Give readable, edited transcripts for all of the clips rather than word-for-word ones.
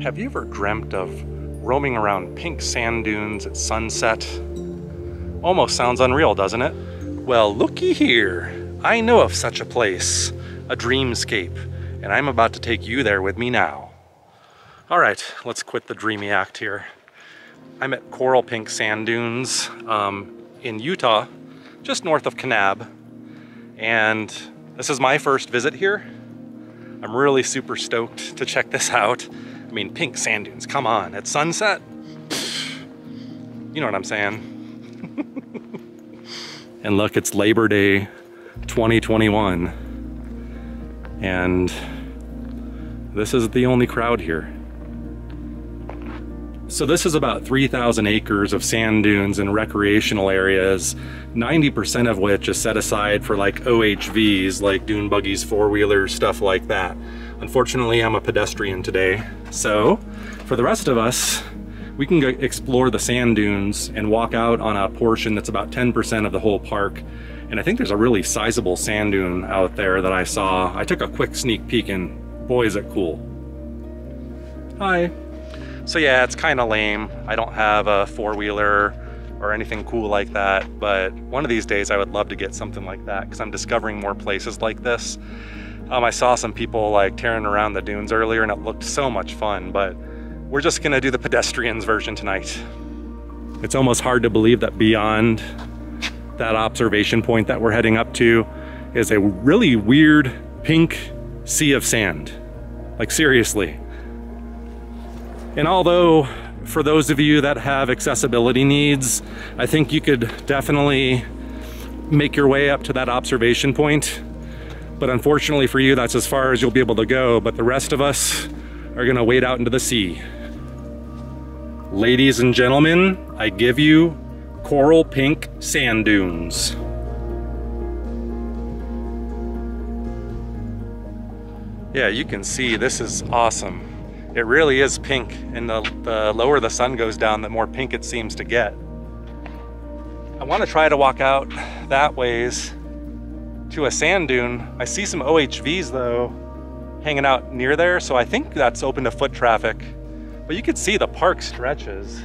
Have you ever dreamt of roaming around pink sand dunes at sunset? Almost sounds unreal, doesn't it? Well, looky here. I know of such a place, a dreamscape, and I'm about to take you there with me now. All right, let's quit the dreamy act here. I'm at Coral Pink Sand Dunes in Utah, just north of Kanab, and this is my first visit here. I'm really super stoked to check this out. I mean, pink sand dunes, come on, at sunset? You know what I'm saying. And look, it's Labor Day 2021. And this is the only crowd here. So this is about 3,000 acres of sand dunes and recreational areas, 90% of which is set aside for like OHVs, like dune buggies, four-wheelers, stuff like that. Unfortunately, I'm a pedestrian today. So for the rest of us, we can go explore the sand dunes and walk out on a portion that's about 10% of the whole park. And I think there's a really sizable sand dune out there that I saw. I took a quick sneak peek and boy, is it cool. Hi. So yeah, it's kind of lame. I don't have a four-wheeler or anything cool like that, but one of these days I would love to get something like that because I'm discovering more places like this. I saw some people like tearing around the dunes earlier and it looked so much fun, but we're just gonna do the pedestrians version tonight. It's almost hard to believe that beyond that observation point that we're heading up to is a really weird pink sea of sand. Like seriously. And although for those of you that have accessibility needs, I think you could definitely make your way up to that observation point. But unfortunately for you, that's as far as you'll be able to go. But the rest of us are gonna wade out into the sea. Ladies and gentlemen, I give you Coral Pink Sand Dunes. Yeah, you can see this is awesome. It really is pink, and the lower the sun goes down, the more pink it seems to get. I want to try to walk out that ways to a sand dune. I see some OHVs though hanging out near there, so I think that's open to foot traffic. But you can see the park stretches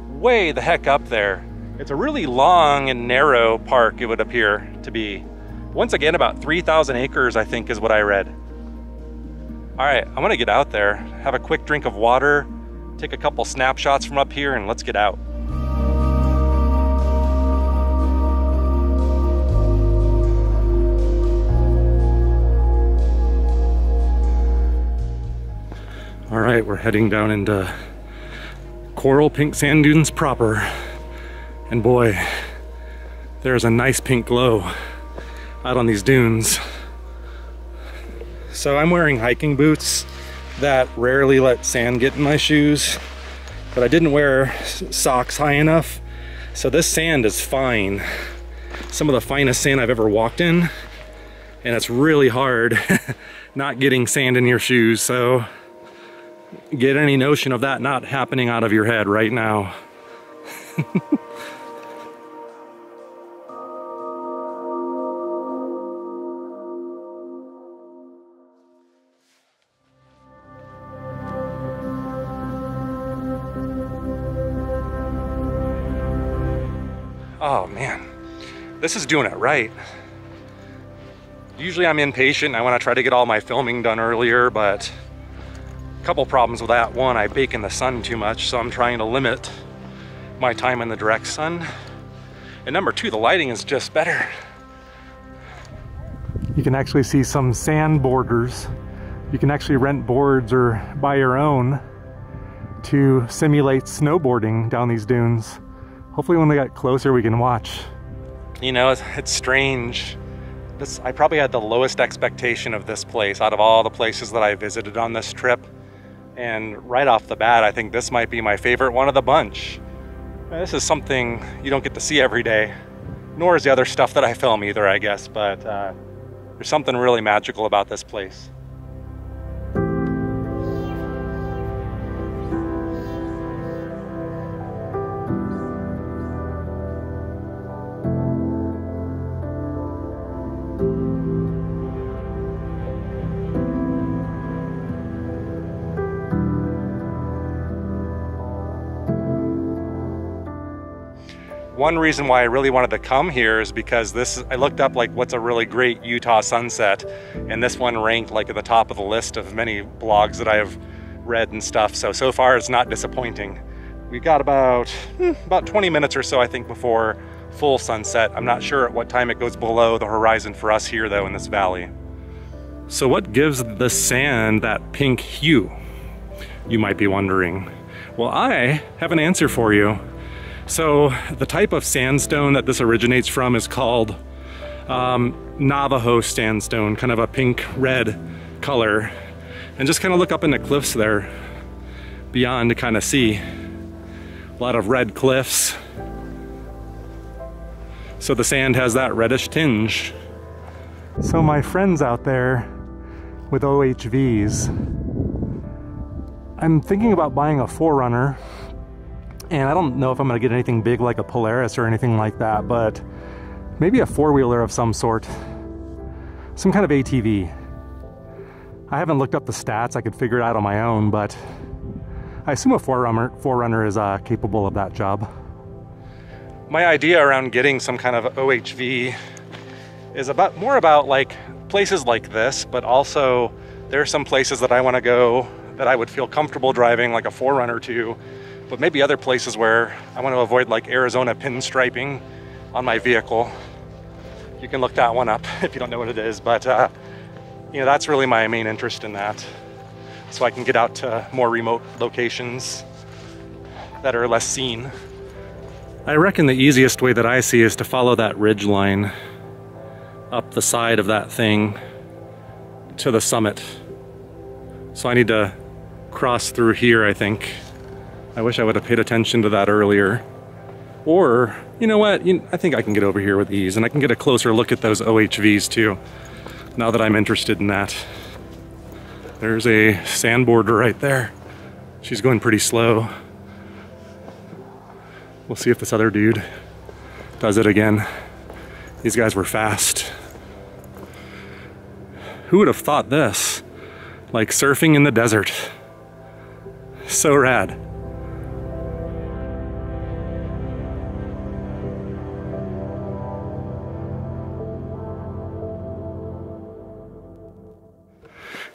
way the heck up there. It's a really long and narrow park, it would appear to be. Once again, about 3,000 acres, I think is what I read. All right, I'm gonna get out there, have a quick drink of water, take a couple snapshots from up here, and let's get out. All right, we're heading down into Coral Pink Sand Dunes proper. And boy, there's a nice pink glow out on these dunes. So I'm wearing hiking boots that rarely let sand get in my shoes, but I didn't wear socks high enough. So this sand is fine. Some of the finest sand I've ever walked in, and it's really hard not getting sand in your shoes. So get any notion of that not happening out of your head right now. Oh man, this is doing it right. Usually I'm impatient. I want to try to get all my filming done earlier, but a couple problems with that. One, I bake in the sun too much, so I'm trying to limit my time in the direct sun. And number two, the lighting is just better. You can actually see some sand boarders. You can actually rent boards or buy your own to simulate snowboarding down these dunes. Hopefully when they get closer we can watch. You know, it's strange. I probably had the lowest expectation of this place out of all the places that I visited on this trip. And right off the bat, I think this might be my favorite one of the bunch. This is something you don't get to see every day, nor is the other stuff that I film either, I guess, but there's something really magical about this place. One reason why I really wanted to come here is because I looked up like what's a really great Utah sunset, and this one ranked like at the top of the list of many blogs that I've read and stuff. So far it's not disappointing. We got about 20 minutes or so, I think, before full sunset. I'm not sure at what time it goes below the horizon for us here though in this valley. So what gives the sand that pink hue, you might be wondering? Well, I have an answer for you. So the type of sandstone that this originates from is called Navajo sandstone, kind of a pink-red color. And just kind of look up in the cliffs there beyond to kind of see a lot of red cliffs. So the sand has that reddish tinge. So my friends out there with OHVs, I'm thinking about buying a 4Runner. And I don't know if I'm gonna get anything big like a Polaris or anything like that, but maybe a four-wheeler of some sort. Some kind of ATV. I haven't looked up the stats, I could figure it out on my own, but I assume a 4Runner is capable of that job. My idea around getting some kind of OHV is more about like places like this, but also there are some places that I wanna go that I would feel comfortable driving like a 4Runner to, but maybe other places where I want to avoid like Arizona pinstriping on my vehicle. You can look that one up if you don't know what it is, but you know, that's really my main interest in that. So I can get out to more remote locations that are less seen. I reckon the easiest way that I see is to follow that ridge line up the side of that thing to the summit. So I need to cross through here, I think. I wish I would have paid attention to that earlier. Or, you know what, I think I can get over here with ease, and I can get a closer look at those OHVs too, now that I'm interested in that. There's a sandboarder right there. She's going pretty slow. We'll see if this other dude does it again. These guys were fast. Who would have thought this? Like surfing in the desert. So rad.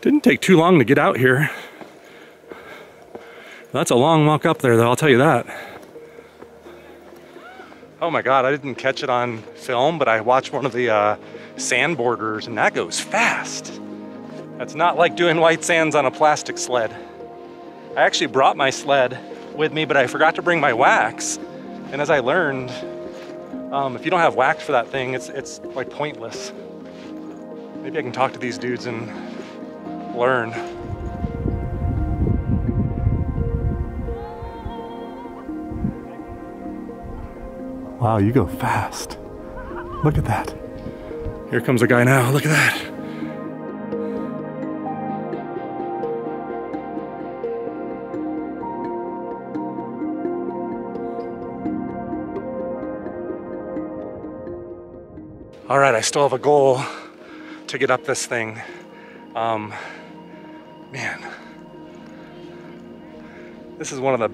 Didn't take too long to get out here. That's a long walk up there though, I'll tell you that. Oh my God, I didn't catch it on film, but I watched one of the sandboarders and that goes fast. That's not like doing white sands on a plastic sled. I actually brought my sled with me, but I forgot to bring my wax. And as I learned, if you don't have wax for that thing, it's like pointless. Maybe I can talk to these dudes and learn. Wow, you go fast. Look at that. Here comes a guy now, look at that. All right, I still have a goal to get up this thing. Man, this is one of the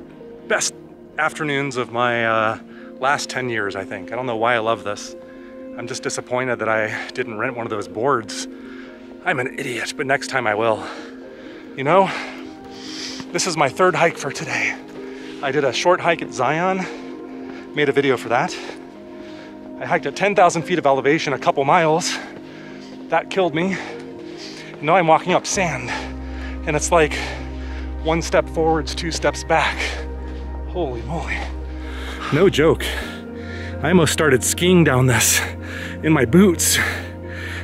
best afternoons of my last 10 years, I think. I don't know why I love this. I'm just disappointed that I didn't rent one of those boards. I'm an idiot, but next time I will. You know, this is my third hike for today. I did a short hike at Zion, made a video for that. I hiked at 10,000 feet of elevation, a couple miles. That killed me. Now I'm walking up sand, and it's like one step forwards, two steps back. Holy moly. No joke. I almost started skiing down this in my boots.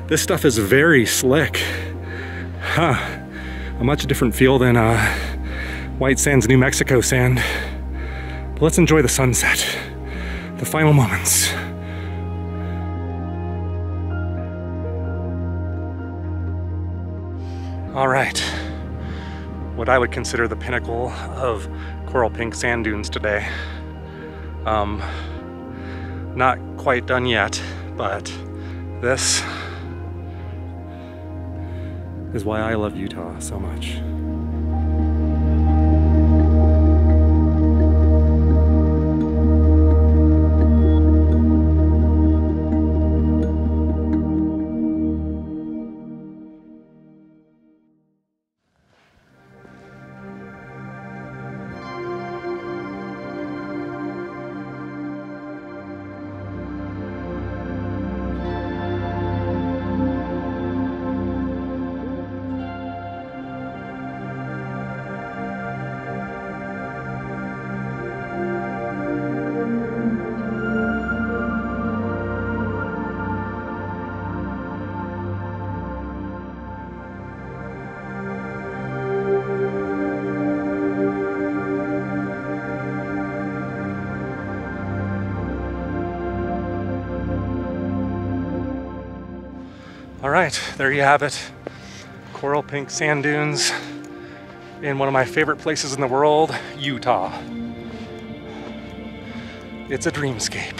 This stuff is very slick. Huh. A much different feel than White Sands, New Mexico sand. But let's enjoy the sunset, the final moments. All right, what I would consider the pinnacle of coral pink sand dunes today. Not quite done yet, but this is why I love Utah so much. right, there you have it. Coral pink sand dunes in one of my favorite places in the world, Utah. It's a dreamscape.